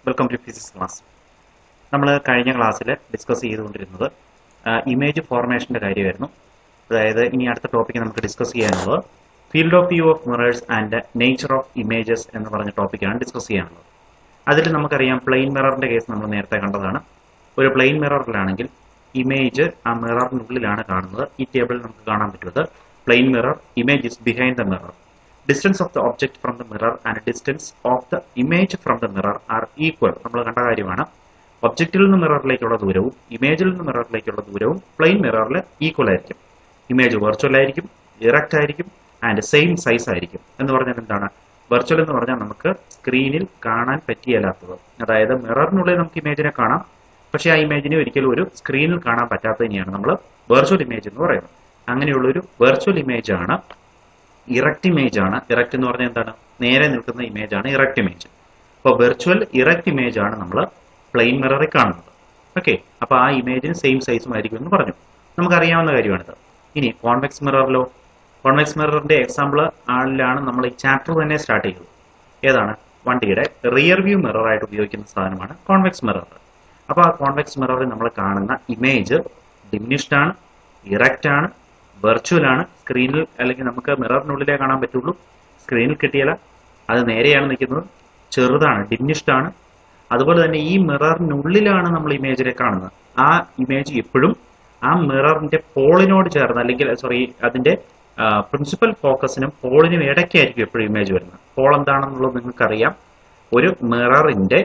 Welcome to physics class. നമ്മൾ കഴിഞ്ഞ ക്ലാസ്സിൽ ഡിസ്കസ് ചെയ്തുകൊണ്ടിരുന്നത് ഇമേജ് ഫോർമേഷൻ്റെ കാര്യമായിരുന്നു. അതായത് ഇനി അടുത്ത ടോപ്പിക്ക് നമുക്ക് ഡിസ്കസ് ചെയ്യാനുള്ളത് field of view of mirrors and nature of images എന്ന് പറഞ്ഞ ടോപ്പിക്കാണ് ഡിസ്കസ് ചെയ്യാനുള്ളത്. അതിൽ നമുക്കറിയാം പ്ലെയിൻ മിററിൻ്റെ കേസ് നമ്മൾ നേരത്തെ കണ്ടതാണ്. ഒരു പ്ലെയിൻ മിററിലാണെങ്കിൽ ഇമേജ് ആ മിററിനുള്ളിലാണ് കാണുന്നത്. ഈ ടേബിളിൽ നമുക്ക് കാണാൻ പറ്റുന്നത് plane mirror image is behind the mirror. Distance of the object from the mirror and distance of the image from the mirror are equal. നമ്മൾ കണ്ട കാര്യമാണ്. ഒബ്ജക്റ്റിൽ നിന്ന് മിററിലേക്കുള്ള ദൂരവും ഇമേജിൽ നിന്ന് മിററിലേക്കുള്ള ദൂരവും പ്ലെയിൻ മിററിൽ ഈക്വൽ ആയിരിക്കും. ഇമേജ് വെർച്വൽ ആയിരിക്കും, ഇറക്റ്റ് ആയിരിക്കും ആൻഡ് സെയിം സൈസ് ആയിരിക്കും. എന്ന് പറഞ്ഞാൽ എന്താണ്? വെർച്വൽ എന്ന് പറഞ്ഞാൽ നമുക്ക് സ്ക്രീനിൽ കാണാൻ പറ്റിയല്ലാത്തത്. അതായത് മിററിനുള്ളിൽ നമുക്ക് ഇമേജിനെ കാണാം, പക്ഷേ ആ ഇമേജിനെ ഒരിക്കലും ഒരു സ്ക്രീനിൽ കാണാൻ പറ്റാത്തതിനെയാണ് നമ്മൾ വെർച്വൽ ഇമേജ് എന്ന് പറയുന്നത്. അങ്ങനെയുള്ളൊരു വെർച്വൽ ഇമേജ് ആണ് ഇറക്റ്റ് ഇമേജ് ആണ്. ഇറക്റ്റ് എന്ന് പറഞ്ഞാൽ എന്താണ്? നേരെ നിൽക്കുന്ന ഇമേജ് ആണ് ഇറക്റ്റ് ഇമേജ്. അപ്പോൾ വെർച്വൽ ഇറക്റ്റ് ഇമേജ് ആണ് നമ്മൾ പ്ലെയിൻ മിററിൽ കാണുന്നത്. ഓക്കെ, അപ്പോൾ ആ ഇമേജിന് സെയിം സൈസും ആയിരിക്കും എന്ന് പറഞ്ഞു. നമുക്കറിയാവുന്ന കാര്യമാണിത്. ഇനി കോൺവെക്സ് മിററിലോ? കോൺവെക്സ് മിററിന്റെ എക്സാമ്പിൾ ആളിലാണ് നമ്മൾ ഈ ചാപ്റ്റർ തന്നെ സ്റ്റാർട്ട് ചെയ്തത്. ഏതാണ്? വണ്ടിയുടെ റിയർ വ്യൂ മിറർ ആയിട്ട് ഉപയോഗിക്കുന്ന സാധനമാണ് കോൺവെക്സ് മിറർ. അപ്പോൾ ആ കോൺവെക്സ് മിററിൽ നമ്മൾ കാണുന്ന ഇമേജ് ഡിമിനിഷ്ഡ് ആണ്, ഇറക്റ്റ് ആണ്, വെർച്വൽ ആണ്. സ്ക്രീനിൽ അല്ലെങ്കിൽ നമുക്ക് മിററിനുള്ളിലേ കാണാൻ പറ്റുള്ളൂ, സ്ക്രീനിൽ കിട്ടിയല്ല. അത് നേരെയാണ് നിൽക്കുന്നത്, ചെറുതാണ്, ഡിമിനിഷ്ഡ് ആണ്. അതുപോലെ തന്നെ ഈ മിററിനുള്ളിലാണ് നമ്മൾ ഇമേജിനെ കാണുന്നത്. ആ ഇമേജ് എപ്പോഴും ആ മിററിന്റെ പോളിനോട് ചേർന്ന്, അല്ലെങ്കിൽ അതിന്റെ പ്രിൻസിപ്പൽ ഫോക്കസിനും പോളിനും ഇടയ്ക്കായിരിക്കും എപ്പോഴും ഇമേജ് വരുന്നത്. പോൾ എന്താണെന്നുള്ളത് നിങ്ങൾക്കറിയാം. ഒരു മിററിന്റെ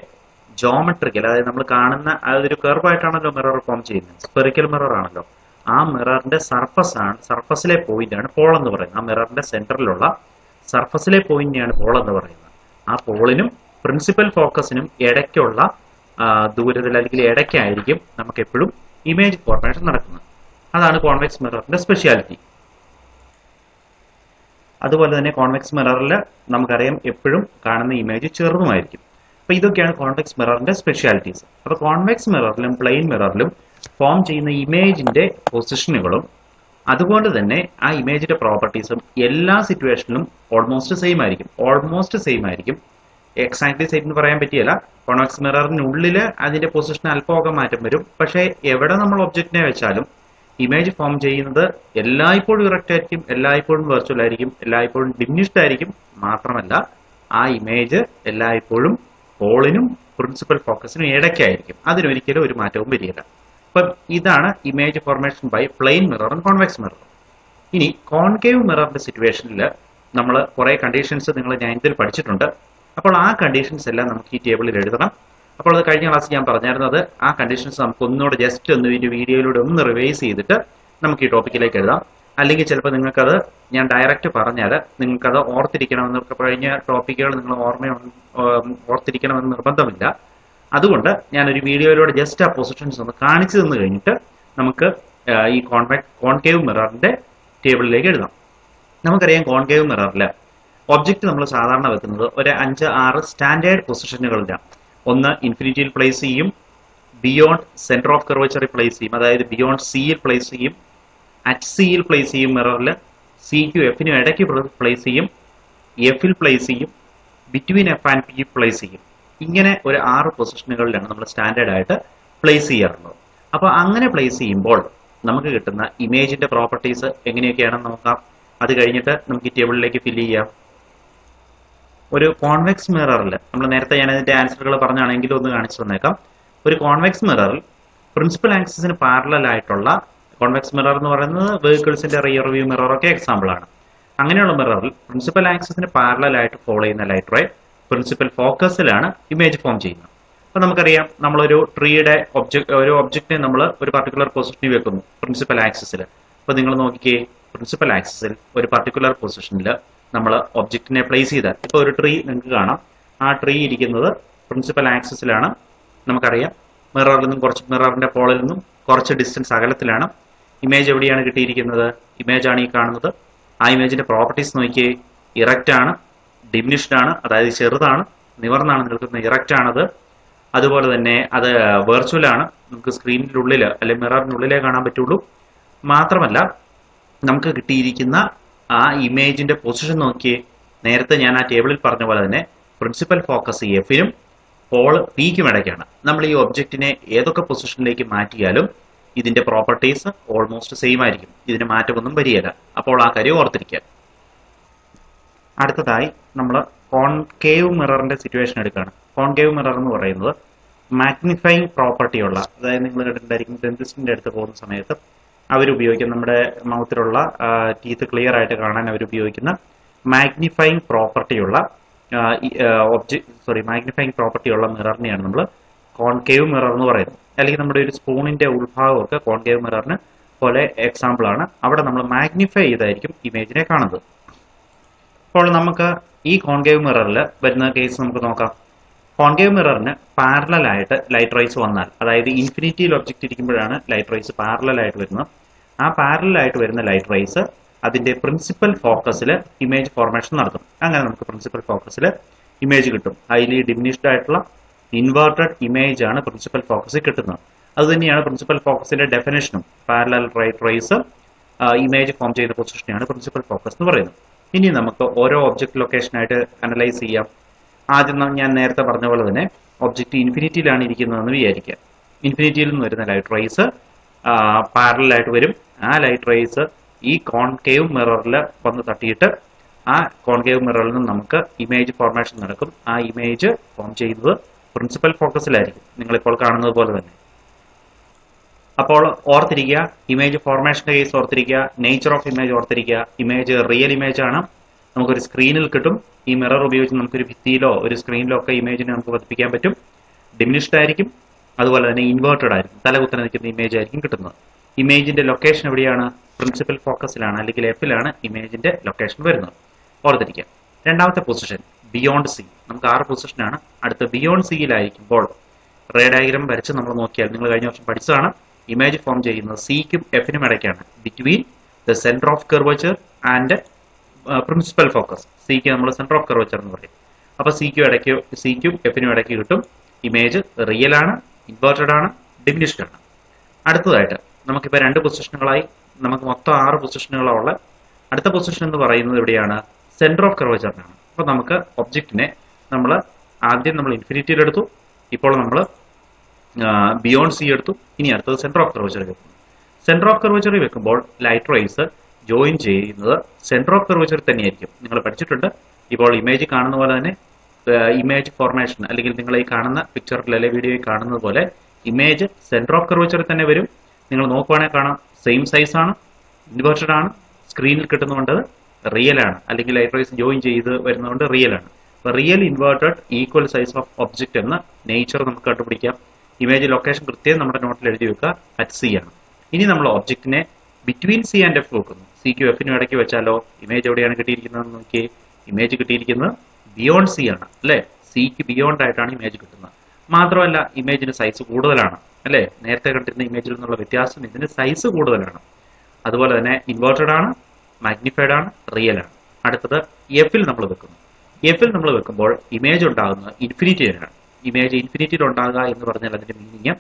ജോമെട്രിക്കൽ, അതായത് നമ്മൾ കാണുന്ന അതൊരു കർവായിട്ടാണല്ലോ മിറർ ഫോം ചെയ്യുന്നത്, സ്പെറിക്കൽ മിറർ ആണല്ലോ. ആ മിററിന്റെ സർഫസിലെ പോയിന്റ് ആണ് പോൾ എന്ന് പറയുന്നത്. ആ മിററിന്റെ സെന്ററിലുള്ള സർഫസിലെ പോയിന്റിനെയാണ് പോൾ എന്ന് പറയുന്നത്. ആ പോളിനും പ്രിൻസിപ്പൽ ഫോക്കസിനും ഇടയ്ക്കുള്ള ദൂരത്തിൽ അല്ലെങ്കിൽ ഇടയ്ക്കായിരിക്കും നമുക്ക് എപ്പോഴും ഇമേജ് ഫോർമേഷൻ നടക്കുന്നത്. അതാണ് കോൺവെക്സ് മിററിന്റെ സ്പെഷ്യാലിറ്റി. അതുപോലെ തന്നെ കോൺവെക്സ് മിററിൽ നമുക്കറിയാം എപ്പോഴും കാണുന്ന ഇമേജ് ചെറുതുമായിരിക്കും. അപ്പൊ ഇതൊക്കെയാണ് കോൺവെക്സ് മിററിന്റെ സ്പെഷ്യാലിറ്റീസ്. അപ്പൊ കോൺവെക്സ് മിററിലും പ്ലെയിൻ മിററിലും ഫോം ചെയ്യുന്ന ഇമേജിന്റെ പൊസിഷനുകളും അതുകൊണ്ട് തന്നെ ആ ഇമേജിന്റെ പ്രോപ്പർട്ടീസും എല്ലാ സിറ്റുവേഷനിലും ഓൾമോസ്റ്റ് സെയിം ആയിരിക്കും. എക്സാക്ട്ലി സെയിം എന്ന് പറയാൻ പറ്റിയല്ല. കോൺവെക്സ് മിററിനുള്ളിൽ അതിന്റെ പൊസിഷൻ അല്പമൊക്കെ മാറ്റം വരും. പക്ഷേ എവിടെ നമ്മൾ ഒബ്ജക്റ്റിനെ വെച്ചാലും ഇമേജ് ഫോം ചെയ്യുന്നത് എല്ലായ്പ്പോഴും ഇറക്റ്റ് ആയിരിക്കും, എല്ലായ്പ്പോഴും വെർച്വൽ ആയിരിക്കും, എല്ലായ്പ്പോഴും ഡിമിനിഷ്ഡ് ആയിരിക്കും. മാത്രമല്ല ആ ഇമേജ് എല്ലായ്പ്പോഴും പോളിനും പ്രിൻസിപ്പൽ ഫോക്കസിനും ഇടയ്ക്കായിരിക്കും. അതിനൊരിക്കലും ഒരു മാറ്റവും വരികയില്ല. അപ്പം ഇതാണ് ഇമേജ് ഫോർമേഷൻ ബൈ പ്ലെയിൻ മിററും കോൺവെക്സ് മിററും. ഇനി കോൺകേവ് മിററിന്റെ സിറ്റുവേഷനിൽ നമ്മൾ കുറെ കണ്ടീഷൻസ് നിങ്ങൾ 9th പഠിച്ചിട്ടുണ്ട്. അപ്പോൾ ആ കണ്ടീഷൻസ് എല്ലാം നമുക്ക് ഈ ടേബിളിൽ എഴുതണം. അപ്പോൾ അത് കഴിഞ്ഞ ക്ലാസ് ഞാൻ പറഞ്ഞിരുന്നത് ആ കണ്ടീഷൻസ് നമുക്ക് ഒന്നുകൂടെ ജസ്റ്റ് ഒന്ന് ഈ വീഡിയോയിലൂടെ ഒന്ന് റിവൈസ് ചെയ്തിട്ട് നമുക്ക് ഈ ടോപ്പിക്കിലേക്ക് എഴുതാം. അല്ലെങ്കിൽ ചിലപ്പോൾ നിങ്ങൾക്കത് ഞാൻ ഡയറക്റ്റ് പറഞ്ഞാൽ നിങ്ങൾക്കത് ഓർത്തിരിക്കണമെന്ന്, കഴിഞ്ഞ ടോപ്പിക്കുകൾ നിങ്ങൾ ഓർത്തിരിക്കണമെന്ന് നിർബന്ധമില്ല. അതുകൊണ്ട് ഞാനൊരു വീഡിയോയിലൂടെ ജസ്റ്റ് ആ പൊസിഷൻസ് ഒന്ന് കാണിച്ചു തന്നു കഴിഞ്ഞിട്ട് നമുക്ക് ഈ കോൺകേവ് മിററിന്റെ ടേബിളിലേക്ക് എഴുതാം. നമുക്കറിയാം കോൺകേവ് മിററിൽ ഒബ്ജക്റ്റ് നമ്മൾ സാധാരണ വെക്കുന്നത് ഒരു 5-6 സ്റ്റാൻഡേർഡ് പൊസിഷനുകളിലാണ്. ഒന്ന് ഇൻഫിനിറ്റിയിൽ പ്ലേസ് ചെയ്യും, ബിയോണ്ട് സെന്റർ ഓഫ് കർവേച്ചറിൽ പ്ലേസ് ചെയ്യും, അതായത് ബിയോണ്ട് സിയിൽ പ്ലേസ് ചെയ്യും, അറ്റ് സിയിൽ പ്ലേസ് ചെയ്യും മിററിൽ, സിക്കും എഫിനും ഇടയ്ക്ക് പ്ലേസ് ചെയ്യും, എഫിൽ പ്ലേസ് ചെയ്യും, between F and P place ചെയ്യും. ഇങ്ങനെ ഒരു 6 പൊസിഷനുകളിലാണ് നമ്മൾ സ്റ്റാൻഡേർഡ് ആയിട്ട് പ്ലേസ് ചെയ്യാറുള്ളത്. അപ്പോൾ അങ്ങനെ പ്ലേസ് ചെയ്യുമ്പോൾ നമുക്ക് കിട്ടുന്ന ഇമേജിന്റെ പ്രോപ്പർട്ടീസ് എങ്ങനെയൊക്കെയാണെന്ന് നോക്കാം. അത് കഴിഞ്ഞിട്ട് നമുക്ക് ഈ ടേബിളിലേക്ക് ഫില്ല് ചെയ്യാം. ഒരു കോൺവെക്സ് മിററിൽ നമ്മൾ നേരത്തെ ഞാൻ അതിന്റെ ആൻസറുകൾ പറഞ്ഞാണെങ്കിലും ഒന്ന് കാണിച്ചു തന്നേക്കാം. ഒരു കോൺവെക്സ് മിററിൽ പ്രിൻസിപ്പൽ ആക്സിസിന് പാരലൽ ആയിട്ടുള്ള, കോൺവെക്സ് മിറർ എന്ന് പറയുന്നത് വെഹിക്കിൾസിന്റെ റിയർ വ്യൂ മിററൊക്കെ എക്സാമ്പിൾ ആണ്. അങ്ങനെയുള്ള മിററിൽ പ്രിൻസിപ്പൽ ആക്സിസിന് പാരലൽ ആയിട്ട് ഫോളോ ചെയ്യുന്ന ലൈറ്റ് റേ പ്രിൻസിപ്പൽ ഫോക്കസിലാണ് ഇമേജ് ഫോം ചെയ്യുന്നത്. അപ്പൊ നമുക്കറിയാം നമ്മളൊരു ട്രീയുടെ ഒരു ഒബ്ജക്റ്റിനെ നമ്മൾ ഒരു പർട്ടിക്കുലർ പൊസിഷനിൽ വെക്കുന്നു പ്രിൻസിപ്പൽ ആക്സിസിൽ. അപ്പൊ നിങ്ങൾ നോക്കിക്കേ, പ്രിൻസിപ്പൽ ആക്സിസിൽ ഒരു പർട്ടിക്കുലർ പൊസിഷനിൽ നമ്മൾ ഒബ്ജക്റ്റിനെ പ്ലേസ് ചെയ്താൽ, ഇപ്പോൾ ഒരു ട്രീ നിങ്ങൾക്ക് കാണാം. ആ ട്രീ ഇരിക്കുന്നത് പ്രിൻസിപ്പൽ ആക്സിസിലാണ്. നമുക്കറിയാം മിററിന്റെ പോളിൽ നിന്നും കുറച്ച് ഡിസ്റ്റൻസ് അകലത്തിലാണ്. ഇമേജ് എവിടെയാണ് കിട്ടിയിരിക്കുന്നത്? ഇമേജ് ആണ് ഈ കാണുന്നത്. ആ ഇമേജിന്റെ പ്രോപ്പർട്ടീസ് നോക്കിയേ, ഇറക്റ്റ് ആണ്, ഡിമിനിഷ്ഡ് ആണ്, അതായത് ചെറുതാണ്, നിവർന്നാണ് നിൽക്കുന്നത്, ഇറക്റ്റ് ആണത്. അതുപോലെ തന്നെ അത് വെർച്വൽ ആണ്, നമുക്ക് സ്ക്രീനിനുള്ളിൽ അല്ലെങ്കിൽ മിററിനുള്ളിലേ കാണാൻ പറ്റുള്ളൂ. മാത്രമല്ല നമുക്ക് കിട്ടിയിരിക്കുന്ന ആ ഇമേജിന്റെ പൊസിഷൻ നോക്കിയേ, നേരത്തെ ഞാൻ ആ ടേബിളിൽ പറഞ്ഞ പോലെ തന്നെ പ്രിൻസിപ്പൽ ഫോക്കസ് എഫിനും പോൾ പിക്കും ഇടയ്ക്കാണ്. നമ്മൾ ഈ ഒബ്ജക്റ്റിനെ ഏതൊക്കെ പൊസിഷനിലേക്ക് മാറ്റിയാലും ഇതിന്റെ പ്രോപ്പർട്ടീസ് ഓൾമോസ്റ്റ് സെയിം ആയിരിക്കും. ഇതിന് മാറ്റമൊന്നും വരികയില്ല. അപ്പോൾ ആ കാര്യം ഓർത്തിരിക്കുക. അടുത്തതായി നമ്മൾ കോൺകേവ് മിററിന്റെ സിറ്റുവേഷൻ എടുക്കുകയാണ്. കോൺകേവ് മിറർ എന്ന് പറയുന്നത് മാഗ്നിഫൈങ് പ്രോപ്പർട്ടി ഉള്ള, അതായത് നിങ്ങൾ കണ്ടിട്ടുണ്ടായിരിക്കും ഡെന്റിസ്റ്റിന്റെ അടുത്ത് പോകുന്ന സമയത്ത് അവരുപയോഗിക്കുന്ന, നമ്മുടെ മൗത്തിലുള്ള ടീത്ത് ക്ലിയർ ആയിട്ട് കാണാൻ അവരുപയോഗിക്കുന്ന മാഗ്നിഫൈങ് പ്രോപ്പർട്ടിയുള്ള മാഗ്നിഫൈങ് പ്രോപ്പർട്ടിയുള്ള മിററിനെയാണ് നമ്മൾ കോൺകേവ് മിറർ എന്ന് പറയുന്നത്. അല്ലെങ്കിൽ നമ്മുടെ ഒരു സ്പൂണിന്റെ ഉൾഭാഗമൊക്കെ കോൺകേവ് മിററിന് പോലെ എക്സാമ്പിൾ ആണ്. അവിടെ നമ്മൾ മാഗ്നിഫൈ ചെയ്തായിരിക്കും ഇമേജിനെ കാണുന്നത്. അപ്പോൾ നമുക്ക് ഈ കോൺകേവ് മിററിൽ വരുന്ന കേസ് നമുക്ക് നോക്കാം. കോൺകേവ് മിററിന് പാരലൽ ആയിട്ട് ലൈറ്റ് റൈസ് വന്നാൽ, അതായത് ഇൻഫിനിറ്റിയിൽ ഒബ്ജക്റ്റ് ഇരിക്കുമ്പോഴാണ് ലൈറ്റ് റൈസ് പാരലൽ ആയിട്ട് വരുന്നത്. ആ പാരലൽ ആയിട്ട് വരുന്ന ലൈറ്റ് റൈസ് അതിന്റെ പ്രിൻസിപ്പൽ ഫോക്കസിൽ ഇമേജ് ഫോർമേഷൻ നടത്തും. അങ്ങനെ നമുക്ക് പ്രിൻസിപ്പൽ ഫോക്കസിൽ ഇമേജ് കിട്ടും. ഹൈലി ഡിമിനിഷ്ഡ് ആയിട്ടുള്ള ഇൻവേർട്ടഡ് ഇമേജ് ആണ് പ്രിൻസിപ്പൽ ഫോക്കസിൽ കിട്ടുന്നത്. അതുതന്നെയാണ് പ്രിൻസിപ്പൽ ഫോക്കസിന്റെ ഡെഫിനേഷനും. Parallel light rays image form ചെയ്യുന്ന പൊസിഷനെയാണ് പ്രിൻസിപ്പൽ ഫോക്കസ് എന്ന് പറയുന്നത്. ഇനി നമുക്ക് ഓരോ ഒബ്ജക്ട് ലൊക്കേഷനായിട്ട് അനലൈസ് ചെയ്യാം. ആദ്യം ഞാൻ നേരത്തെ പറഞ്ഞ പോലെ തന്നെ ഒബ്ജക്റ്റ് ഇൻഫിനിറ്റിയിലാണ് ഇരിക്കുന്നതെന്ന് വിചാരിക്കുക. ഇൻഫിനിറ്റിയിൽ നിന്ന് വരുന്ന ലൈറ്റ് റൈസ് പാരലൽ ആയിട്ട് വരും. ആ ലൈറ്റ് റൈസ് ഈ കോൺകേവ് മിററിൽ വന്ന് തട്ടിയിട്ട് ആ കോൺകേവ് മിററിൽ നിന്ന് നമുക്ക് ഇമേജ് ഫോർമേഷൻ നടക്കും. ആ ഇമേജ് ഫോം ചെയ്യുന്നത് പ്രിൻസിപ്പൽ ഫോക്കസിലായിരിക്കും, നിങ്ങളിപ്പോൾ കാണുന്നത് പോലെ തന്നെ. അപ്പോൾ ഓർത്തിരിക്കുക, ഇമേജ് ഫോർമേഷന്റെ കേസ് ഓർത്തിരിക്കുക, നേച്ചർ ഓഫ് ഇമേജ് ഓർത്തിരിക്കുക. ഇമേജ് റിയൽ ഇമേജ് ആണ്, നമുക്കൊരു സ്ക്രീനിൽ കിട്ടും. ഈ മിറർ ഉപയോഗിച്ച് നമുക്കൊരു ഭിത്തിയിലോ ഒരു സ്ക്രീനിലോ ഒക്കെ ഇമേജിനെ നമുക്ക് പതിപ്പിക്കാൻ പറ്റും. ഡിമിനിഷ്ഡ് ആയിരിക്കും, അതുപോലെ തന്നെ ഇൻവേർട്ടഡ് ആയിരിക്കും, തലകുത്തനെ നിൽക്കുന്ന ഇമേജ് ആയിരിക്കും കിട്ടുന്നത്. ഇമേജിന്റെ ലൊക്കേഷൻ എവിടെയാണ്? പ്രിൻസിപ്പൽ ഫോക്കസിലാണ്, അല്ലെങ്കിൽ എഫിലാണ് ഇമേജിന്റെ ലൊക്കേഷൻ വരുന്നത്. ഓർത്തിരിക്കുക. രണ്ടാമത്തെ പൊസിഷൻ ബിയോണ്ട് സി. നമുക്ക് 6 പൊസിഷനാണ്. അടുത്ത ബിയോണ്ട് സിയിലായിരിക്കുമ്പോൾ റേ ഡയഗ്രാം വരച്ച് നമ്മൾ നോക്കിയാൽ, നിങ്ങൾ കഴിഞ്ഞ വർഷം പഠിച്ചതാണ്, ഇമേജ് ഫോം ചെയ്യുന്നത് സിക്കും എഫിനും ഇടയ്ക്കാണ്, between the centre of curvature and principal focus. സിക്ക് നമ്മൾ സെന്റർ ഓഫ് കർവേച്ചർ എന്ന് പറയും. അപ്പൊ സിക്കും എഫിനും ഇടയ്ക്ക് കിട്ടും. ഇമേജ് റിയൽ ആണ്, ഇൻവേർട്ടഡ് ആണ്, ഡിമിനിഷ്ഡ് ആണ്. അടുത്തതായിട്ട് നമുക്കിപ്പോൾ 2 പൊസിഷനുകളായി, നമുക്ക് മൊത്തം 6 പൊസിഷനുകളുള്ള. അടുത്ത പൊസിഷൻ എന്ന് പറയുന്നത് എവിടെയാണ്? സെന്റർ ഓഫ് കർവേച്ചറിനാണ്. അപ്പൊ നമുക്ക് ഒബ്ജക്റ്റിനെ നമ്മൾ ആദ്യം നമ്മൾ ഇൻഫിനിറ്റിയിൽ എടുത്തു, ഇപ്പോൾ നമ്മൾ ബിയോണ്ട് സി എടുത്തു, ഇനി അടുത്തത് സെന്റർ ഓഫ് കർവേച്ചറിൽ വെക്കുന്നു. സെന്റർ ഓഫ് കർവേച്ചറിൽ വെക്കുമ്പോൾ ലൈറ്റ് റൈസ് ജോയിൻ ചെയ്യുന്നത് സെന്റർ ഓഫ് കർവേച്ചറിൽ തന്നെയായിരിക്കും. നിങ്ങൾ പഠിച്ചിട്ടുണ്ട്. ഇപ്പോൾ ഇമേജ് കാണുന്ന പോലെ തന്നെ ഇമേജ് ഫോർമേഷൻ, അല്ലെങ്കിൽ നിങ്ങൾ ഈ കാണുന്ന പിക്ചറിൽ അല്ലെങ്കിൽ വീഡിയോയിൽ കാണുന്നത് പോലെ ഇമേജ് സെന്റർ ഓഫ് കർവേച്ചറിൽ തന്നെ വരും. നിങ്ങൾ നോക്കുവാണെങ്കിൽ കാണാം, സെയിം സൈസ് ആണ്, ഇൻവേർട്ടഡ് ആണ്, സ്ക്രീനിൽ കിട്ടുന്നതുകൊണ്ട് റിയൽ ആണ്, അല്ലെങ്കിൽ ലൈറ്റ് റൈസ് ജോയിൻ ചെയ്ത് വരുന്നതുകൊണ്ട് റിയൽ ആണ്. അപ്പോൾ real inverted equal size of object എന്ന നേച്ചർ നമുക്ക് കണ്ടുപിടിക്കാം. ഇമേജ് ലൊക്കേഷൻ കൃത്യം നമ്മുടെ നോട്ടിൽ എഴുതി വെക്കുക, അറ്റ് സി ആണ്. ഇനി നമ്മൾ ഒബ്ജക്റ്റിനെ ബിറ്റ്വീൻ സി ആൻഡ് എഫ് വെക്കുന്നു. സിക്കും എഫിനും ഇടയ്ക്ക് വെച്ചാലോ ഇമേജ് എവിടെയാണ് കിട്ടിയിരിക്കുന്നത് നോക്കി. ഇമേജ് കിട്ടിയിരിക്കുന്നത് ബിയോണ്ട് സി ആണ്, അല്ലെ? സിക്ക് ബിയോണ്ട് ആയിട്ടാണ് ഇമേജ് കിട്ടുന്നത്. മാത്രമല്ല ഇമേജിന് സൈസ് കൂടുതലാണ്, അല്ലെ? നേരത്തെ കണ്ടിരുന്ന ഇമേജിൽ നിന്നുള്ള വ്യത്യാസം ഇതിന് സൈസ് കൂടുതലാണ്. അതുപോലെ തന്നെ ഇൻവേർട്ടഡ് ആണ്, മാഗ്നിഫൈഡ് ആണ്, റിയൽ ആണ്. അടുത്തത് എഫിൽ നമ്മൾ വെക്കുന്നു. എഫിൽ നമ്മൾ വെക്കുമ്പോൾ ഇമേജ് ഉണ്ടാകുന്നത് ഇൻഫിനിറ്റിയിലാണ്. ഇമേജ് ഇൻഫിനിറ്റിയിൽ ഉണ്ടാകുക എന്ന് പറഞ്ഞാൽ അതിന്റെ മീനിങ്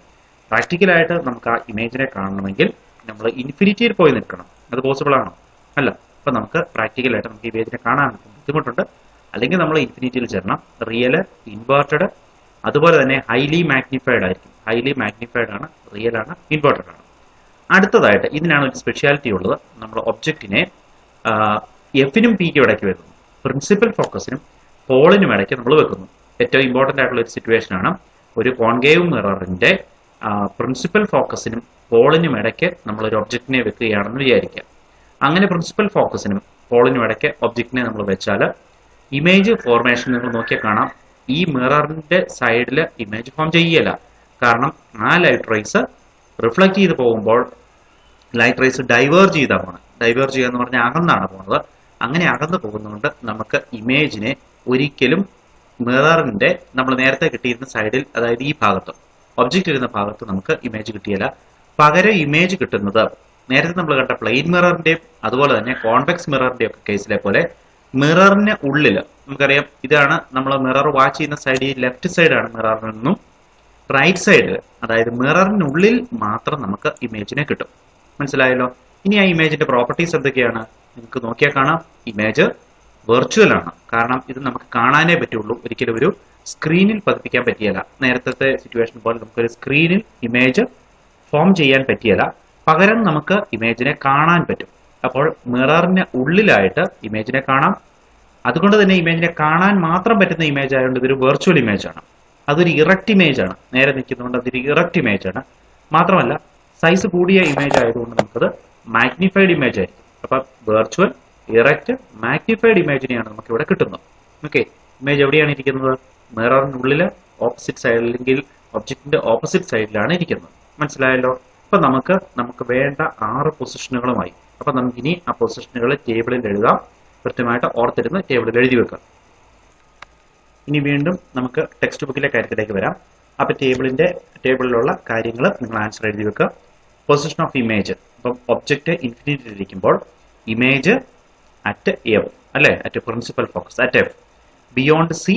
പ്രാക്ടിക്കലായിട്ട് നമുക്ക് ആ ഇമേജിനെ കാണണമെങ്കിൽ നമ്മൾ ഇൻഫിനിറ്റിയിൽ പോയി നിൽക്കണം. അത് പോസിബിൾ ആണോ? അല്ല. അപ്പൊ നമുക്ക് പ്രാക്ടിക്കലായിട്ട് നമുക്ക് ഇമേജിനെ കാണാൻ ബുദ്ധിമുട്ടുണ്ട്. അല്ലെങ്കിൽ നമ്മൾ ഇൻഫിനിറ്റിയിൽ ചേരണം. റിയൽ, ഇൻവേർട്ടഡ്, അതുപോലെ തന്നെ ഹൈലി മാഗ്നിഫൈഡ് ആയിരിക്കും. ഹൈലി മാഗ്നിഫൈഡ് ആണ്, റിയൽ ആണ്, ഇൻവേർട്ടഡ് ആണ്. അടുത്തതായിട്ട് ഇതിനാണ് ഒരു സ്പെഷ്യാലിറ്റി ഉള്ളത്. നമ്മൾ ഒബ്ജക്റ്റിനെ എഫിനും പിക്കും ഇടയ്ക്ക് വെക്കുന്നു. പ്രിൻസിപ്പൽ ഫോക്കസിനും പോളിനും ഇടയ്ക്ക് നമ്മൾ വെക്കുന്നു. ഏറ്റവും ഇമ്പോർട്ടന്റ് ആയിട്ടുള്ള ഒരു സിറ്റുവേഷൻ ആണ്. ഒരു കോൺകേവ് മിററിന്റെ പ്രിൻസിപ്പൽ ഫോക്കസിനും പോളിനും ഇടയ്ക്ക് നമ്മൾ ഒരു ഒബ്ജക്റ്റിനെ വെക്കുകയാണെന്ന് വിചാരിക്കുക. അങ്ങനെ പ്രിൻസിപ്പൽ ഫോക്കസിനും പോളിനും ഇടയ്ക്ക് ഒബ്ജക്റ്റിനെ നമ്മൾ വെച്ചാൽ ഇമേജ് ഫോർമേഷൻ നിങ്ങൾ നോക്കിയാൽ കാണാം, ഈ മിററിന്റെ സൈഡിൽ ഇമേജ് ഫോം ചെയ്യല. കാരണം ആ ലൈറ്റ് റൈസ് റിഫ്ലക്ട് ചെയ്ത് പോകുമ്പോൾ ലൈറ്റ് റൈസ് ഡൈവേർജ് ചെയ്താൽ പോകണം. ഡൈവേർജ് ചെയ്യുക എന്ന് പറഞ്ഞാൽ അകന്നാണ് പോകുന്നത്. അങ്ങനെ അകന്ന് പോകുന്നതുകൊണ്ട് നമുക്ക് ഇമേജിനെ ഒരിക്കലും മിററിന്റെ നമ്മൾ നേരത്തെ കിട്ടിയിരുന്ന സൈഡിൽ, അതായത് ഈ ഭാഗത്ത് ഒബ്ജക്റ്റ് ഇരുന്ന ഭാഗത്ത് നമുക്ക് ഇമേജ് കിട്ടിയില്ല. പകരം ഇമേജ് കിട്ടുന്നത് നേരത്തെ നമ്മൾ കണ്ട പ്ലെയിൻ മിററിന്റെയും അതുപോലെ തന്നെ കോൺവെക്സ് മിററിന്റെയും ഒക്കെ കേസിലെ പോലെ മിററിന് ഉള്ളിൽ നമുക്കറിയാം, ഇതാണ് നമ്മൾ മിറർ വാച്ച് ചെയ്യുന്ന സൈഡ്, ലെഫ്റ്റ് സൈഡാണ് മിററിൽ നിന്നും. റൈറ്റ് സൈഡിൽ, അതായത് മിററിനുള്ളിൽ മാത്രം നമുക്ക് ഇമേജിനെ കിട്ടും. മനസ്സിലായല്ലോ? ഇനി ആ ഇമേജിന്റെ പ്രോപ്പർട്ടീസ് എന്തൊക്കെയാണ്? നിങ്ങൾക്ക് നോക്കിയാൽ കാണാം, ഇമേജ് വെർച്വൽ ആണ്. കാരണം ഇത് നമുക്ക് കാണാനേ പറ്റുള്ളൂ, ഒരിക്കലും ഒരു സ്ക്രീനിൽ പതിപ്പിക്കാൻ പറ്റിയല്ല. നേരത്തെ സിറ്റുവേഷൻ പോലെ നമുക്കൊരു സ്ക്രീനിൽ ഇമേജ് ഫോം ചെയ്യാൻ പറ്റിയല്ല. പകരം നമുക്ക് ഇമേജിനെ കാണാൻ പറ്റും. അപ്പോൾ മിററിന് ഉള്ളിലായിട്ട് ഇമേജിനെ കാണാം. അതുകൊണ്ട് തന്നെ ഇമേജിനെ കാണാൻ മാത്രം പറ്റുന്ന ഇമേജ് ആയതുകൊണ്ട് ഇതൊരു വെർച്വൽ ഇമേജ് ആണ്. അതൊരു ഇറക്റ്റ് ഇമേജ് ആണ്. നേരെ നിൽക്കുന്നതുകൊണ്ട് അതൊരു ഇറക്റ്റ് ഇമേജ് ആണ്. മാത്രമല്ല സൈസ് കൂടിയ ഇമേജ് ആയതുകൊണ്ട് നമുക്കത് മാഗ്നിഫൈഡ് ഇമേജ് ആയിരിക്കും. അപ്പൊ വെർച്വൽ, ഇറക്റ്റ്, മാഗ്നിഫൈഡ് ഇമേജിനെയാണ് നമുക്ക് ഇവിടെ കിട്ടുന്നത്. ഓക്കെ, ഇമേജ് എവിടെയാണ് ഇരിക്കുന്നത്? മിററിനുള്ളിൽ ഓപ്പോസിറ്റ് സൈഡിൽ, അല്ലെങ്കിൽ ഒബ്ജക്റ്റിന്റെ ഓപ്പോസിറ്റ് സൈഡിലാണ് ഇരിക്കുന്നത്. മനസ്സിലായല്ലോ? അപ്പൊ നമുക്ക് വേണ്ട 6 പൊസിഷനുകളുമായി. അപ്പൊ നമുക്കിനി ആ പൊസിഷനുകൾ ടേബിളിൽ എഴുതാം. കൃത്യമായിട്ട് ഓർത്തിരുന്ന് ടേബിളിൽ എഴുതി വെക്കാം. ഇനി വീണ്ടും നമുക്ക് ടെക്സ്റ്റ് ബുക്കിലെ കാര്യത്തിലേക്ക് വരാം. അപ്പൊ ടേബിളിലുള്ള കാര്യങ്ങൾ നിങ്ങൾ ആൻസർ എഴുതി വെക്കുക. Position of image. അപ്പം ഒബ്ജക്റ്റ് ഇൻഫിനിറ്റിയിൽ ഇരിക്കുമ്പോൾ ഇമേജ് അറ്റ് എഫ് അല്ലെ, at principal focus at F. Beyond C,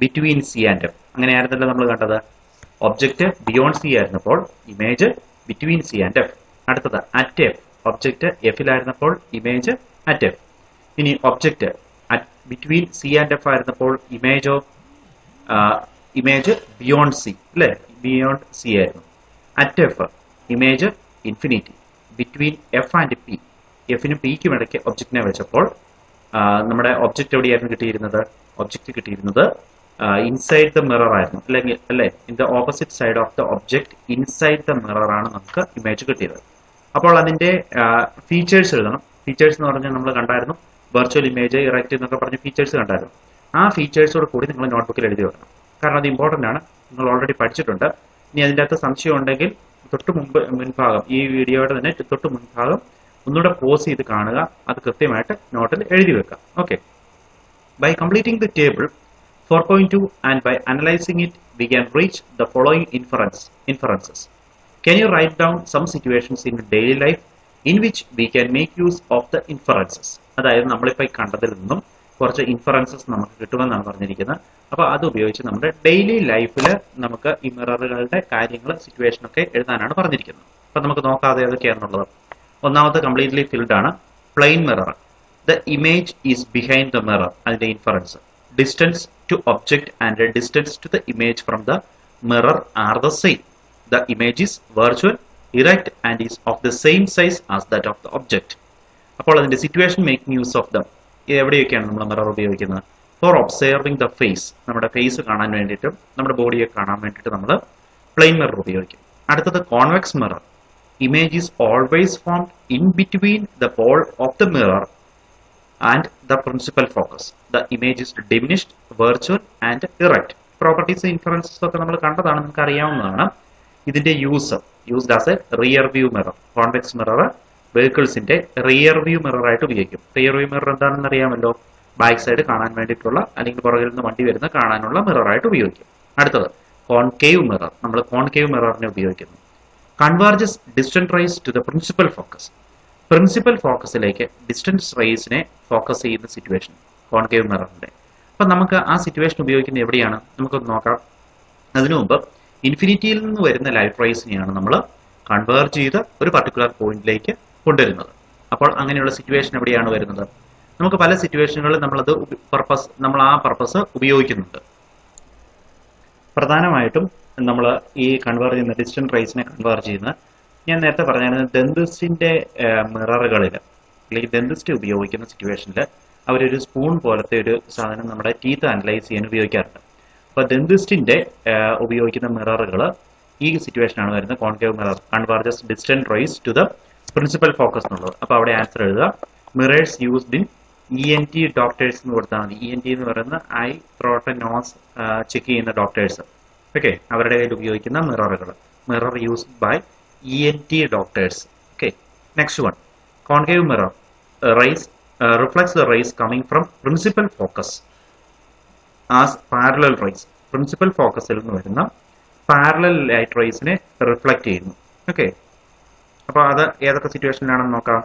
between C and F. അങ്ങനെയായിരുന്നല്ലോ നമ്മൾ കണ്ടത്. ഒബ്ജക്റ്റ് ബിയോണ്ട് സി ആയിരുന്നപ്പോൾ image between C and F. അടുത്തത് അറ്റ് എഫ്. ഒബ്ജക്റ്റ് എഫിലായിരുന്നപ്പോൾ ഇമേജ് അറ്റ് എഫ്. ഇനി object between C and F ആയിരുന്നപ്പോൾ image beyond C അല്ലെ, beyond C ആയിരുന്നു. At F image infinity. Between F and P, എഫിനും പിക്കും ഇടയ്ക്ക് ഒബ്ജക്റ്റിനെ വെച്ചപ്പോൾ നമ്മുടെ ഒബ്ജക്റ്റ് എവിടെയായിരുന്നു കിട്ടിയിരുന്നത്? ഒബ്ജക്റ്റ് കിട്ടിയിരുന്നത് ഇൻസൈഡ് ദ മിറർ ആയിരുന്നു. അല്ലെങ്കിൽ അല്ലെ, in the opposite side of the object inside the mirror ആണ് നമുക്ക് ഇമേജ് കിട്ടിയത്. അപ്പോൾ അതിന്റെ ഫീച്ചേഴ്സ് എഴുതണം. ഫീച്ചേഴ്സ് എന്ന് പറഞ്ഞാൽ നമ്മൾ കണ്ടായിരുന്നു, വെർച്വൽ ഇമേജ്, ഇറക്റ്റ് എന്നൊക്കെ പറഞ്ഞ ഫീച്ചേഴ്സ് കണ്ടായിരുന്നു. ആ ഫീച്ചേഴ്സോട് കൂടി നിങ്ങൾ നോട്ട്ബുക്കിൽ എഴുതി വെക്കണം. കാരണം അത് ഇമ്പോർട്ടന്റ് ആണ്. നിങ്ങൾ ഓൾറെഡി പഠിച്ചിട്ടുണ്ട്. ഇനി അതിൻ്റെ അകത്ത് സംശയം ഉണ്ടെങ്കിൽ മുൻഭാഗം, ഈ വീഡിയോയുടെ തന്നെ തൊട്ട് മുൻഭാഗം ഒന്നുകൂടെ പോസ് ചെയ്ത് കാണുക. അത് കൃത്യമായിട്ട് നോട്ടിൽ എഴുതി വെക്കാം. Okay. By completing the table 4.2 and by analyzing it, we can reach the following inferences. Can you write down some situations in daily life in which we can make use of the inferences? അതായത് നമ്മളിപ്പോൾ കണ്ടതിൽ നിന്നും കുറച്ച് inferences നമുക്ക് കിട്ടുമെന്നാണ് പറഞ്ഞിരിക്കുന്നത്. അപ്പോൾ അത് ഉപയോഗിച്ച് നമ്മുടെ ഡെയിലി ലൈഫിൽ നമുക്ക് ഈ മിററുകളുടെ കാര്യങ്ങൾ, സിറ്റുവേഷൻ ഒക്കെ എഴുതാനാണ് പറഞ്ഞിരിക്കുന്നത്. അപ്പം നമുക്ക് നോക്കാതെ ഏതൊക്കെയാണെന്നുള്ളത്. ഒന്നാമത്തെ കംപ്ലീറ്റ്ലി ഫിൽഡ് ആണ്. Plane mirror. The image is behind the mirror. അതിന്റെ inference. Distance to object and the distance to the image from the mirror are the same. The image is virtual, erect and is of the same size as that of the object. അപ്പോൾ അതിന്റെ situation making use of them. എവിടെയൊക്കെയാണ് നമ്മൾ mirror ഉപയോഗിക്കുന്നത്? For observing the face. നമ്മുടെ face കാണാൻ വേണ്ടിയിട്ടും നമ്മുടെ ബോഡിയെ കാണാൻ വേണ്ടിയിട്ട് നമ്മൾ പ്ലെയിൻ മിറർ ഉപയോഗിക്കും. അടുത്തത് convex mirror. Image is always formed in between the pole of the mirror and the principal focus. The image is diminished, virtual and erect. Properties inferences ഒക്കെ നമ്മൾ കണ്ടതാണ്, നിങ്ങൾക്ക് അറിയാവുന്നതാണ്. ഇതിന്റെ used as a rear view mirror. Convex mirror വെഹിക്കിൾസിന്റെ rear view mirror ആയിട്ട് ഉപയോഗിക്കും. Rear view mirror എന്താണെന്ന് അറിയാമല്ലോ. ബാക്ക് സൈഡ് കാണാൻ വേണ്ടിയിട്ടുള്ള, അല്ലെങ്കിൽ പുറകിൽ നിന്ന് വണ്ടി വരുന്ന കാണാനുള്ള മിറർ ആയിട്ട് ഉപയോഗിക്കും. അടുത്തത് കോൺകേവ് മിറർ. നമ്മൾ കോൺകേവ് മിററിനെ ഉപയോഗിക്കുന്നു. Converges distant rays to the principal focus. Principal ഫോക്കസിലേക്ക് ഡിസ്റ്റൻസ് റേസിനെ ഫോക്കസ് ചെയ്യുന്ന സിറ്റുവേഷൻ കോൺകേവ് മിററിന്റെ. അപ്പൊ നമുക്ക് ആ സിറ്റുവേഷൻ ഉപയോഗിക്കുന്നത് എവിടെയാണ്? നമുക്കൊന്ന് നോക്കാം. അതിനു മുമ്പ് ഇൻഫിനിറ്റിയിൽ നിന്ന് വരുന്ന ലൈറ്റ് റേസിനെയാണ് നമ്മൾ കൺവേർജ് ചെയ്ത് ഒരു പർട്ടിക്കുലർ പോയിന്റിലേക്ക് കൊണ്ടുവരുന്നത്. അപ്പോൾ അങ്ങനെയുള്ള സിറ്റുവേഷൻ എവിടെയാണ് വരുന്നത്? നമുക്ക് പല സിറ്റുവേഷനുകളിൽ നമ്മൾ ആ പർപ്പസ് ഉപയോഗിക്കുന്നുണ്ട്. പ്രധാനമായിട്ടും നമ്മൾ ഈ കൺവേർജ് ചെയ്യുന്ന ഡിസ്റ്റന്റ് റേസിനെ കൺവേർജ് ചെയ്യുന്ന, ഞാൻ നേരത്തെ പറഞ്ഞായിരുന്നു, ഡെന്റിസ്റ്റിന്റെ മിററുകളിൽ, അല്ലെങ്കിൽ ഡെന്റിസ്റ്റ് ഉപയോഗിക്കുന്ന സിറ്റുവേഷനിൽ അവരൊരു സ്പൂൺ പോലത്തെ ഒരു സാധനം നമ്മുടെ ടീത്ത് അനലൈസ് ചെയ്യാൻ ഉപയോഗിക്കാറുണ്ട്. അപ്പോൾ ഡെന്റിസ്റ്റിന്റെ ഉപയോഗിക്കുന്ന മിററുകൾ ഈ സിറ്റുവേഷനാണ് വരുന്നത്. Concave mirror converges distant rays to the principal focus എന്നുള്ളത്. അപ്പോൾ അവിടെ ആൻസർ എഴുതുക. Mirrors used in ENT doctors എന്ന് കൊടുത്താൽ മതി. ENT എന്ന് പറയുന്ന ഐ, ത്രോട്ട്, നോസ് ചെക്ക് ചെയ്യുന്ന ഡോക്ടേഴ്സ്. ഓക്കെ, അവരുടെ കയ്യിൽ ഉപയോഗിക്കുന്ന മിററുകൾ. Mirror used by ENT doctors. Okay, next one. Concave mirror rays reflects the rays coming from principal focus as parallel rays. Principal focus il ninnu varuna parallel light rays ne reflect cheyunu. Okay, appo adu edokke situation aanu nokam.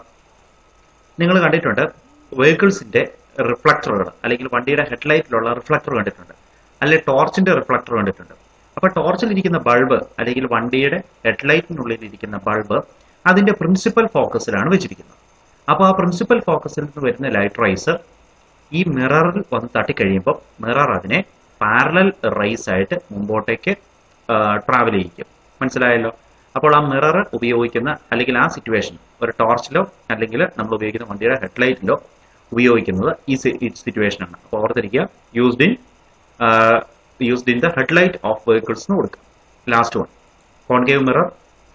നിങ്ങൾ കണ്ടിട്ടുണ്ട് വെഹിക്കിൾസിന്റെ റിഫ്ലക്ടറുകൾ, അല്ലെങ്കിൽ വണ്ടിയുടെ ഹെഡ്ലൈറ്റിലുള്ള reflector കണ്ടിട്ടുണ്ട്, അല്ലെങ്കിൽ ടോർച്ചിന്റെ reflector കണ്ടിട്ടുണ്ട്. അപ്പൊ ടോർച്ചിൽ ഇരിക്കുന്ന bulb, അല്ലെങ്കിൽ വണ്ടിയുടെ ഹെഡ്ലൈറ്റിനുള്ളിൽ ഇരിക്കുന്ന ബൾബ് അതിന്റെ പ്രിൻസിപ്പൽ ഫോക്കസിലാണ് വെച്ചിരിക്കുന്നത്. അപ്പോൾ ആ പ്രിൻസിപ്പൽ ഫോക്കസിൽ നിന്ന് വരുന്ന ലൈറ്റ് റൈസ് ഈ മിററിൽ വന്ന് തട്ടിക്കഴിയുമ്പോൾ മിറർ അതിനെ പാരലൽ റേസ് ആയിട്ട് മുമ്പോട്ടേക്ക് ട്രാവൽ ചെയ്യിക്കും. മനസ്സിലായല്ലോ? അപ്പോൾ ആ മിറർ ഉപയോഗിക്കുന്ന അല്ലെങ്കിൽ ആ സിറ്റുവേഷൻ ഒരു ടോർച്ചിലോ അല്ലെങ്കിൽ നമ്മൾ ഉപയോഗിക്കുന്ന വണ്ടിയുടെ ഹെഡ്ലൈറ്റിലോ ഉപയോഗിക്കുന്നത് ഈ സിറ്റുവേഷനാണ്. അപ്പോൾ ഓർത്തിരിക്കുക, used in the headlight of vehicles എന്ന് കൊടുക്കുക. Last one, concave mirror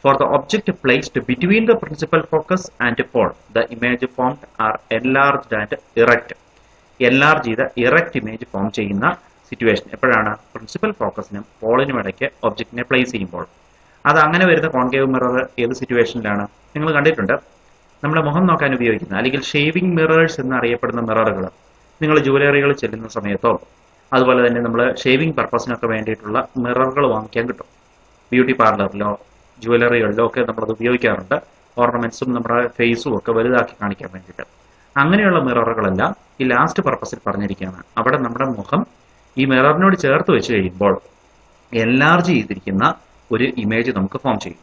for the object placed between the principal focus and pole, the image formed are enlarged and erect. Enlarge ചെയ്ത ഇറക്റ്റ് ഇമേജ് ഫോം ചെയ്യുന്ന situation എപ്പോഴാണ്? Principal ഫോക്കസിനും പോളിനും ഇടയ്ക്ക് ഒബ്ജക്റ്റിനെ place ചെയ്യുമ്പോൾ. അത് അങ്ങനെ വരുന്ന കോൺകേവ് മിറർ ഏത് സിറ്റുവേഷനിലാണ്? നിങ്ങൾ കണ്ടിട്ടുണ്ട്, നമ്മുടെ മുഖം നോക്കാൻ ഉപയോഗിക്കുന്ന അല്ലെങ്കിൽ ഷേവിംഗ് മിറേഴ്സ് എന്നറിയപ്പെടുന്ന മിററുകൾ നിങ്ങൾ ജുവലറികൾ ചെല്ലുന്ന സമയത്തോ അതുപോലെ തന്നെ നമ്മൾ ഷേവിംഗ് പർപ്പസിനൊക്കെ വേണ്ടിയിട്ടുള്ള മിററുകൾ വാങ്ങിക്കാൻ കിട്ടും. ബ്യൂട്ടി പാർലറിലോ ജുവലറികളിലോ ഒക്കെ നമ്മളത് ഉപയോഗിക്കാറുണ്ട്. ഓർണമെന്റ്സും നമ്മുടെ ഫേസും ഒക്കെ വലുതാക്കി കാണിക്കാൻ വേണ്ടിയിട്ട്. അങ്ങനെയുള്ള മിററുകളെല്ലാം ഈ ലാസ്റ്റ് പർപ്പസിൽ പറഞ്ഞിരിക്കുകയാണ്. അവിടെ നമ്മുടെ മുഖം ഈ മിററിനോട് ചേർത്ത് വെച്ച് കഴിയുമ്പോൾ എൻലാർജ് ചെയ്തിരിക്കുന്ന ഒരു ഇമേജ് നമുക്ക് ഫോം ചെയ്യും.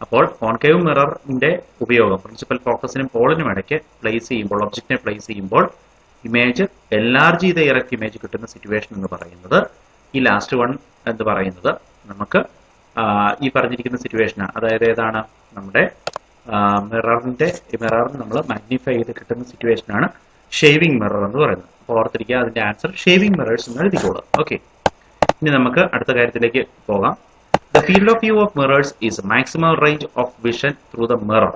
അപ്പോൾ കോൺകേവ് മിററിന്റെ ഉപയോഗം പ്രിൻസിപ്പൽ ഫോക്കസിനും പോളിനും ഇടയ്ക്ക് പ്ലേസ് ചെയ്യുമ്പോൾ, ഒബ്ജക്റ്റിനെ പ്ലേസ് ചെയ്യുമ്പോൾ ഇമേജ് എൻലാർജ് ചെയ്ത ഇറക്റ്റ് ഇമേജ് കിട്ടുന്ന സിറ്റുവേഷൻ എന്ന് പറയുന്നത്, ഈ ലാസ്റ്റ് വൺ എന്ന് പറയുന്നത് നമുക്ക് ഈ പറഞ്ഞിരിക്കുന്ന സിറ്റുവേഷനാണ്. അതായത് ഏതാണ്? നമ്മുടെ മിററിന് നമ്മൾ മാഗ്നിഫൈ ചെയ്ത് കിട്ടുന്ന സിറ്റുവേഷനാണ് ഷേവിംഗ് മിറർ എന്ന് പറയുന്നത്. അപ്പോൾ ഓർത്തിരിക്കുക, അതിന്റെ ആൻസർ ഷേവിംഗ് മിറേഴ്സ് എന്ന് എഴുതിക്കോളൂ. ഓക്കെ, ഇനി നമുക്ക് അടുത്ത കാര്യത്തിലേക്ക് പോകാം. The field of view of mirrors is maximum range of vision through the mirror.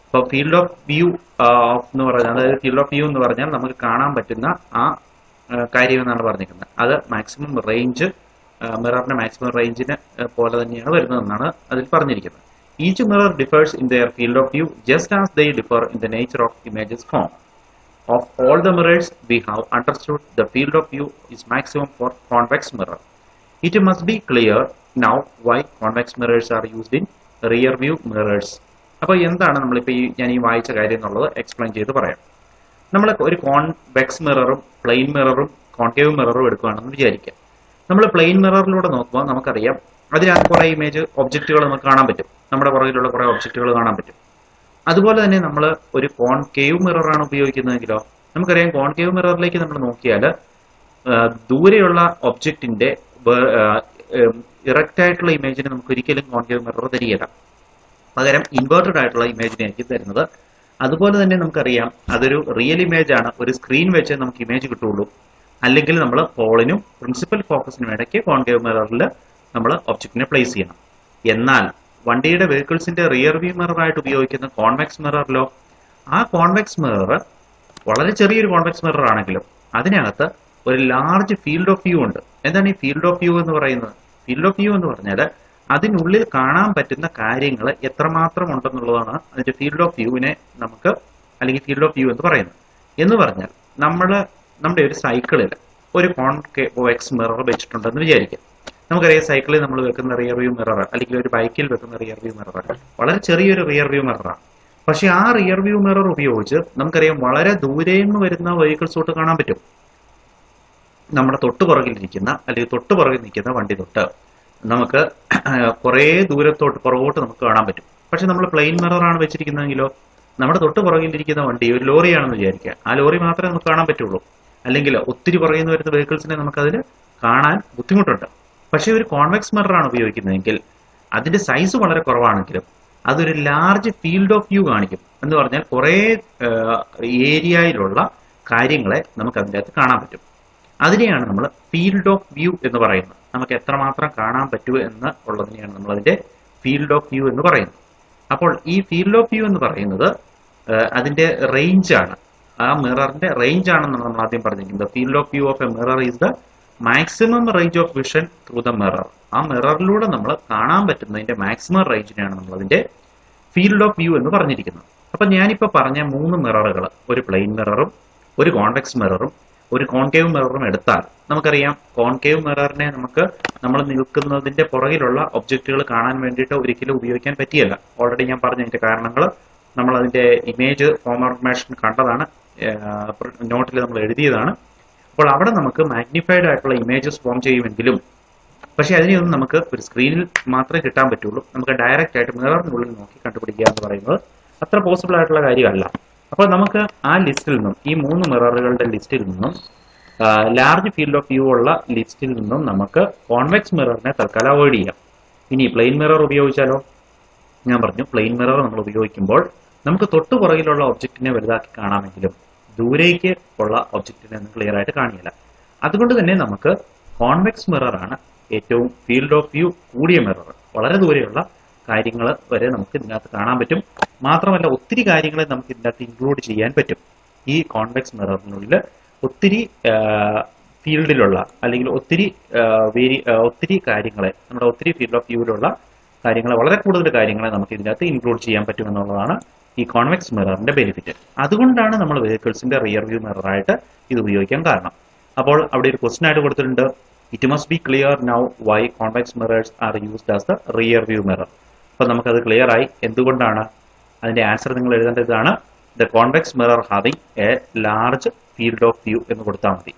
അപ്പോൾ ഫീൽഡ് ഓഫ് വ്യൂ എന്ന് പറഞ്ഞാൽ, അതായത് ഫീൽഡ് ഓഫ് വ്യൂ എന്ന് പറഞ്ഞാൽ നമുക്ക് കാണാൻ പറ്റുന്ന ആ കാര്യം എന്നാണ് പറഞ്ഞിരിക്കുന്നത്. അത് മാക്സിമം റേഞ്ച്, മിററിന്റെ മാക്സിമം റേഞ്ചിന് പോലെ തന്നെയാണ് വരുന്നതെന്നാണ് അതിൽ പറഞ്ഞിരിക്കുന്നത്. Each mirror differs in their field of view just as they differ in the nature of images form. Of all the mirrors we have understood the field of view is maximum for convex mirror. It must be clear now why convex mirrors are used in rear view mirrors. അപ്പോൾ എന്താണ് നമ്മളിപ്പോൾ ഞാൻ ഈ വായിച്ച കാര്യം എന്നുള്ളത് explain ചെയ്ത് പറയാം. നമ്മൾ ഒരു കോൺവെക്സ് മിററും പ്ലെയിൻ മിററും കോൺകേവ് മിററും എടുക്കുകയാണെന്ന് വിചാരിക്കാം. നമ്മൾ പ്ലെയിൻ മിററിലൂടെ നോക്കുമ്പോൾ നമുക്കറിയാം അതിനകത്ത് കുറേ ഇമേജ് ഒബ്ജക്റ്റുകൾ നമുക്ക് കാണാൻ പറ്റും. നമ്മുടെ പുറകിലുള്ള കുറേ ഒബ്ജക്റ്റുകൾ കാണാൻ പറ്റും. അതുപോലെ തന്നെ നമ്മൾ ഒരു കോൺകേവ് മിററാണ് ഉപയോഗിക്കുന്നതെങ്കിലോ നമുക്കറിയാം കോൺകേവ് മിററിലേക്ക് നമ്മൾ നോക്കിയാൽ ദൂരെയുള്ള ഒബ്ജക്റ്റിന്റെ ഇറക്റ്റ് ആയിട്ടുള്ള ഇമേജിന് നമുക്ക് ഒരിക്കലും കോൺകേവ് മിറർ തരികയില്ല. പകരം ഇൻവേർട്ടഡ് ആയിട്ടുള്ള ഇമേജിനെ ആയിരിക്കും തരുന്നത്. അതുപോലെ തന്നെ നമുക്കറിയാം അതൊരു റിയൽ ഇമേജ് ആണ്. ഒരു സ്ക്രീൻ വെച്ച് നമുക്ക് ഇമേജ് കിട്ടുള്ളൂ. അല്ലെങ്കിൽ നമ്മൾ പോളിനും പ്രിൻസിപ്പൽ ഫോക്കസിനും ഇടയ്ക്ക് കോൺകേവ് മിററിൽ നമ്മൾ ഒബ്ജക്റ്റിനെ പ്ലേസ് ചെയ്യണം. എന്നാൽ വണ്ടിയുടെ വെഹിക്കിൾസിന്റെ റിയർ വ്യൂ മിററായിട്ട് ഉപയോഗിക്കുന്ന കോൺവെക്സ് മിററിലോ ആ കോൺവെക്സ് മിറർ വളരെ ചെറിയൊരു കോൺവെക്സ് മിറർ ആണെങ്കിലും അതിനകത്ത് ഒരു ലാർജ് ഫീൽഡ് ഓഫ് വ്യൂ ഉണ്ട്. എന്താണ് ഈ ഫീൽഡ് ഓഫ് വ്യൂ എന്ന് പറയുന്നത്? ഫീൽഡ് ഓഫ് വ്യൂ എന്ന് പറഞ്ഞാൽ അതിനുള്ളിൽ കാണാൻ പറ്റുന്ന കാര്യങ്ങൾ എത്രമാത്രം ഉണ്ടെന്നുള്ളതാണ് അതിന്റെ ഫീൽഡ് ഓഫ് വ്യൂവിനെ നമുക്ക് അല്ലെങ്കിൽ ഫീൽഡ് ഓഫ് വ്യൂ എന്ന് പറയുന്നത്. എന്ന് പറഞ്ഞാൽ നമ്മുടെ ഒരു സൈക്കിളിൽ ഒരു കോൺവെക്സ് മിറർ വെച്ചിട്ടുണ്ടെന്ന് വിചാരിക്കാം. നമുക്കറിയാം സൈക്കിളിൽ നമ്മൾ വെക്കുന്ന റിയർ വ്യൂ മിറർ അല്ലെങ്കിൽ ഒരു ബൈക്കിൽ വെക്കുന്ന റിയർ വ്യൂ മിറർ വളരെ ചെറിയൊരു റിയർ വ്യൂ മിററാണ്. പക്ഷെ ആ റിയർ വ്യൂ മിറർ ഉപയോഗിച്ച് നമുക്കറിയാം വളരെ ദൂരെ നിന്ന് വരുന്ന വെഹിക്കിൾസ് തൊട്ട് കാണാൻ പറ്റും. നമ്മുടെ തൊട്ട് പുറകിലിരിക്കുന്ന അല്ലെങ്കിൽ തൊട്ട് പുറകിൽ നിൽക്കുന്ന വണ്ടി തൊട്ട് നമുക്ക് കുറേ ദൂരത്തോട്ട് പുറകോട്ട് നമുക്ക് കാണാൻ പറ്റും. പക്ഷെ നമ്മൾ പ്ലെയിൻ മിററാണ് വെച്ചിരിക്കുന്നതെങ്കിലോ നമ്മുടെ തൊട്ട് പുറകിലിരിക്കുന്ന വണ്ടി ഒരു ലോറിയാണെന്ന് വിചാരിക്കുക. ആ ലോറി മാത്രമേ നമുക്ക് കാണാൻ പറ്റുള്ളൂ. അല്ലെങ്കിൽ ഒത്തിരി പുറകിൽ നിന്ന് വരുന്ന വെഹിക്കിൾസിനെ നമുക്കതിൽ കാണാൻ ബുദ്ധിമുട്ടുണ്ട്. പക്ഷെ ഒരു കോൺവെക്സ് മിററാണ് ഉപയോഗിക്കുന്നതെങ്കിൽ അതിന്റെ സൈസ് വളരെ കുറവാണെങ്കിലും അതൊരു ലാർജ് ഫീൽഡ് ഓഫ് വ്യൂ കാണിക്കും. എന്ന് പറഞ്ഞാൽ കുറേ ഏരിയയിലുള്ള കാര്യങ്ങളെ നമുക്ക് അതിൻ്റെ അകത്ത് കാണാൻ പറ്റും. അതിനെയാണ് നമ്മൾ ഫീൽഡ് ഓഫ് വ്യൂ എന്ന് പറയുന്നത്. നമുക്ക് എത്രമാത്രം കാണാൻ പറ്റൂ എന്ന് ഉള്ളതിനെയാണ് നമ്മൾ അതിന്റെ ഫീൽഡ് ഓഫ് വ്യൂ എന്ന് പറയുന്നത്. അപ്പോൾ ഈ ഫീൽഡ് ഓഫ് വ്യൂ എന്ന് പറയുന്നത് അതിന്റെ റേഞ്ച് ആണ്, ആ മിററിന്റെ റേഞ്ച് ആണെന്നാണ് നമ്മൾ ആദ്യം പറഞ്ഞിരിക്കുന്നത്. Field of view of A mirror is the maximum range of vision through the mirror. ആ മിററിലൂടെ നമ്മൾ കാണാൻ പറ്റുന്നതിന്റെ മാക്സിമം റേഞ്ചിനെയാണ് നമ്മൾ അതിന്റെ ഫീൽഡ് ഓഫ് വ്യൂ എന്ന് പറഞ്ഞിരിക്കുന്നത്. അപ്പൊ ഞാനിപ്പോ പറഞ്ഞ 3 മിററുകൾ, ഒരു പ്ലെയിൻ മിററും ഒരു കോൺവെക്സ് മിററും ഒരു കോൺകേവ് മിററും എടുത്താൽ നമുക്കറിയാം കോൺകേവ് മിററിനെ നമുക്ക് നമ്മൾ നിൽക്കുന്നതിന്റെ പുറകിലുള്ള ഒബ്ജക്റ്റുകൾ കാണാൻ വേണ്ടിയിട്ട് ഒരിക്കലും ഉപയോഗിക്കാൻ പറ്റിയല്ല. ഓൾറെഡി ഞാൻ പറഞ്ഞ അതിന്റെ കാരണങ്ങൾ നമ്മൾ അതിന്റെ ഇമേജ് ഫോർമേഷൻ കണ്ടതാണ്, നോട്ടിൽ നമ്മൾ എഴുതിയതാണ്. അപ്പോൾ അവിടെ നമുക്ക് മാഗ്നിഫൈഡ് ആയിട്ടുള്ള ഇമേജസ് ഫോം ചെയ്യുമെങ്കിലും പക്ഷെ അതിനെയൊന്നും നമുക്ക് ഒരു സ്ക്രീനിൽ മാത്രമേ കിട്ടാൻ പറ്റുള്ളൂ. നമുക്ക് ഡയറക്റ്റ് ആയിട്ട് മിററിനുള്ളിൽ നോക്കി കണ്ടുപിടിക്കുക എന്ന് പറയുന്നത് അത്ര പോസിബിൾ ആയിട്ടുള്ള കാര്യമല്ല. അപ്പോൾ നമുക്ക് ആ ലിസ്റ്റിൽ നിന്നും ഈ 3 മിററുകളുടെ ലിസ്റ്റിൽ നിന്നും ലാർജ് ഫീൽഡ് ഓഫ് വ്യൂ ഉള്ള ലിസ്റ്റിൽ നിന്നും നമുക്ക് കോൺവെക്സ് മിററിനെ തൽക്കാലം അവോയ്ഡ് ചെയ്യാം. ഇനി പ്ലെയിൻ മിറർ ഉപയോഗിച്ചാലോ? ഞാൻ പറഞ്ഞു പ്ലെയിൻ മിറർ നമ്മൾ ഉപയോഗിക്കുമ്പോൾ നമുക്ക് തൊട്ടു പുറകിലുള്ള ഒബ്ജക്റ്റിനെ വലുതാക്കി കാണാമെങ്കിലും ദൂരേക്ക് ഉള്ള ഒബ്ജക്റ്റിനെ ഒന്നും ക്ലിയർ ആയിട്ട് കാണില്ല. അതുകൊണ്ട് തന്നെ നമുക്ക് കോൺവെക്സ് മിറർ ആണ് ഏറ്റവും ഫീൽഡ് ഓഫ് വ്യൂ കൂടിയ മിറർ. വളരെ ദൂരെയുള്ള കാര്യങ്ങൾ വരെ നമുക്ക് ഇതിനകത്ത് കാണാൻ പറ്റും. മാത്രമല്ല ഒത്തിരി കാര്യങ്ങളെ നമുക്ക് ഇതിനകത്ത് ഇൻക്ലൂഡ് ചെയ്യാൻ പറ്റും. ഈ കോൺവെക്സ് മിററിനുള്ളിൽ ഒത്തിരി ഫീൽഡിലുള്ള അല്ലെങ്കിൽ ഒത്തിരി കാര്യങ്ങളെ നമ്മുടെ ഒത്തിരി ഫീൽഡ് ഓഫ് വ്യൂവിലുള്ള കാര്യങ്ങളെ വളരെ കൂടുതൽ കാര്യങ്ങളെ നമുക്ക് ഇതിനകത്ത് ഇൻക്ലൂഡ് ചെയ്യാൻ പറ്റും എന്നുള്ളതാണ് ഈ കോൺവെക്സ് മിററിന്റെ ബെനിഫിറ്റ്. അതുകൊണ്ടാണ് നമ്മൾ വെഹിക്കിൾസിന്റെ റിയർ വ്യൂ മിററായിട്ട് ഇത് ഉപയോഗിക്കാൻ കാരണം. അപ്പോൾ അവിടെ ഒരു ക്വസ്റ്റ്യൻ ആയിട്ട് കൊടുത്തിട്ടുണ്ട്, it must be clear now why convex mirrors are used as the rear view mirror. അപ്പോൾ നമുക്കത് ക്ലിയർ ആയി. എന്തുകൊണ്ടാണ്? അതിന്റെ ആൻസർ നിങ്ങൾ എഴുതേണ്ടതാണ് the convex mirror having a large field of view എന്ന് കൊടുത്താൽ മതി.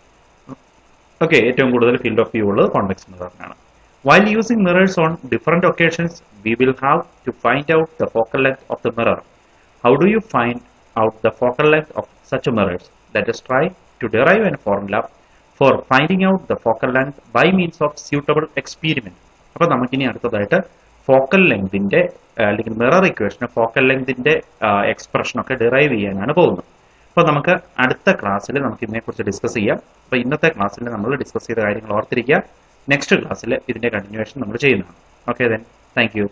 ഓക്കെ, ഏറ്റവും കൂടുതൽ ഫീൽഡ് ഓഫ് വ്യൂ ഉള്ളത് കോൺവെക്സ് മിററിനാണ്. While using mirrors on different occasions, we will have to find out the focal length of the mirror. How do you find out the focal length of such mirrors? Let us try to derive a formula for finding out the focal length by means of suitable experiment. അപ്പോൾ നമുക്കിനി അടുത്തതായിട്ട് focal ലെങ്തിന്റെ അല്ലെങ്കിൽ mirror ഇക്വേഷന് focal ലെങ്തിന്റെ എക്സ്പ്രഷനൊക്കെ derive ചെയ്യാനാണ് പോകുന്നത്. അപ്പോൾ നമുക്ക് അടുത്ത ക്ലാസ്സിൽ നമുക്ക് ഇതിനെക്കുറിച്ച് ഡിസ്കസ് ചെയ്യാം. അപ്പോൾ ഇന്നത്തെ ക്ലാസ്സിൽ നമ്മൾ ഡിസ്കസ് ചെയ്ത കാര്യങ്ങൾ ഓർത്തിരിക്കുക. നെക്സ്റ്റ് ക്ലാസ്സിൽ ഇതിന്റെ കണ്ടിന്യൂവേഷൻ നമ്മൾ ചെയ്യുന്നതാണ്. Okay then, thank you.